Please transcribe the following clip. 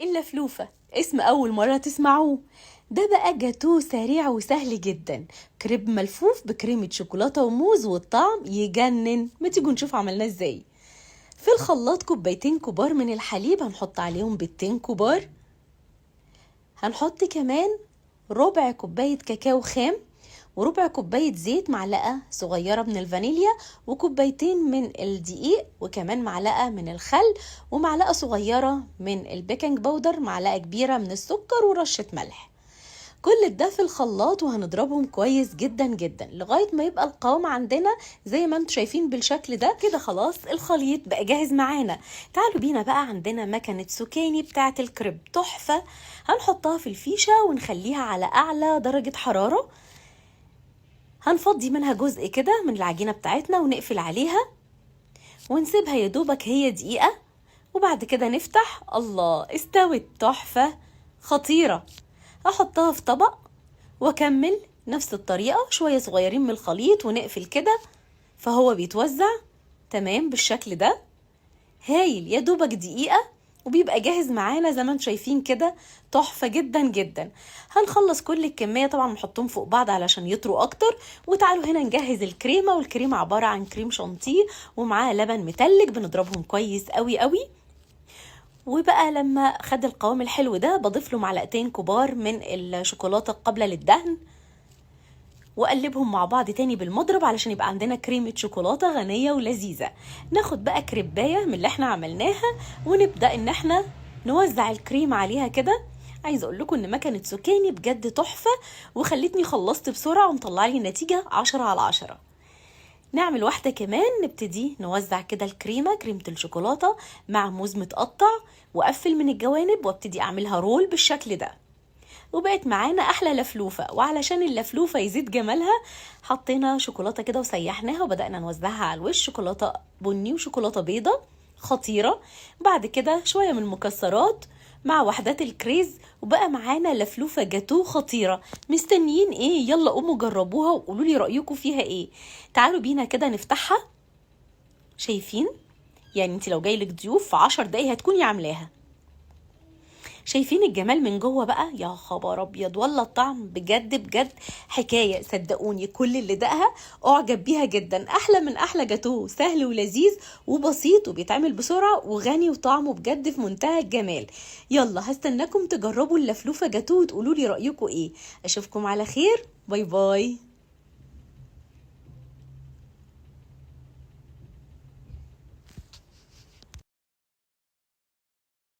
اللفلوفة اسم أول مرة تسمعوه. ده بقى جاتوه سريع وسهل جدا، كريب ملفوف بكريمة شوكولاتة وموز والطعم يجنن. ما تيجوا نشوف عملناه ازاي. في الخلاط كوبايتين كبار من الحليب، هنحط عليهم بيضتين كبار، هنحط كمان ربع كوباية كاكاو خام وربع كوباية زيت، معلقة صغيرة من الفانيليا وكوبايتين من الدقيق، وكمان معلقة من الخل ومعلقة صغيرة من البيكنج باودر، معلقة كبيرة من السكر ورشة ملح. كل ده في الخلاط وهنضربهم كويس جدا جدا لغاية ما يبقى القوام عندنا زي ما انتم شايفين بالشكل ده. كده خلاص الخليط بقى جاهز معانا. تعالوا بينا بقى، عندنا مكنة سوكاني بتاعة الكريب تحفة، هنحطها في الفيشة ونخليها على أعلى درجة حرارة. هنفضي منها جزء كده من العجينة بتاعتنا ونقفل عليها ونسيبها يدوبك هي دقيقة، وبعد كده نفتح. الله، استوت تحفة خطيرة. احطها في طبق واكمل نفس الطريقة، شوية صغيرين من الخليط ونقفل كده فهو بيتوزع تمام بالشكل ده. هايل، يا دوبك دقيقة وبيبقى جاهز معانا زي ما انتم شايفين كده، تحفة جدا جدا. هنخلص كل الكمية طبعا، نحطهم فوق بعض علشان يطروا اكتر. وتعالوا هنا نجهز الكريمة، والكريمة عبارة عن كريم شانتيه ومعاه لبن متلج، بنضربهم كويس قوي قوي. وبقى لما خد القوام الحلو ده بضيف له معلقتين كبار من الشوكولاتة قبل للدهن، وقلبهم مع بعض تاني بالمضرب علشان يبقى عندنا كريمة شوكولاتة غنية ولذيذة. ناخد بقى كريباية من اللي احنا عملناها ونبدأ ان احنا نوزع الكريم عليها كده. عايزة اقول لكم ان مكنة سوكاني بجد تحفة، وخلتني خلصت بسرعة ومطلع لي نتيجة 10/10. نعمل واحدة كمان، نبتدي نوزع كده الكريمة، كريمة الشوكولاتة مع موز متقطع، وأقفل من الجوانب وابتدي أعملها رول بالشكل ده، وبقت معانا أحلى لفلوفة. وعلشان اللفلوفة يزيد جمالها حطينا شوكولاتة كده وسيحناها وبدأنا نوزعها على الوش، شوكولاتة بني وشوكولاتة بيضة خطيرة. بعد كده شوية من المكسرات مع وحدات الكريز، وبقى معانا لفلوفة جاتوه خطيرة. مستنيين ايه؟ يلا قوموا جربوها وقولوا لي رأيكم فيها ايه. تعالوا بينا كده نفتحها. شايفين؟ يعني انت لو جايلك ضيوف في 10 دقايق هتكوني عاملاها. شايفين الجمال من جوه بقى؟ يا خبر ابيض، ولا الطعم بجد بجد حكايه. صدقوني كل اللي دقها اعجب بيها جدا. احلى من احلى جاتوه، سهل ولذيذ وبسيط وبيتعمل بسرعه وغني، وطعمه بجد في منتهى الجمال. يلا هستناكم تجربوا اللفلوفه جاتوه وتقولوا لي رايكم ايه. اشوفكم على خير، باي باي.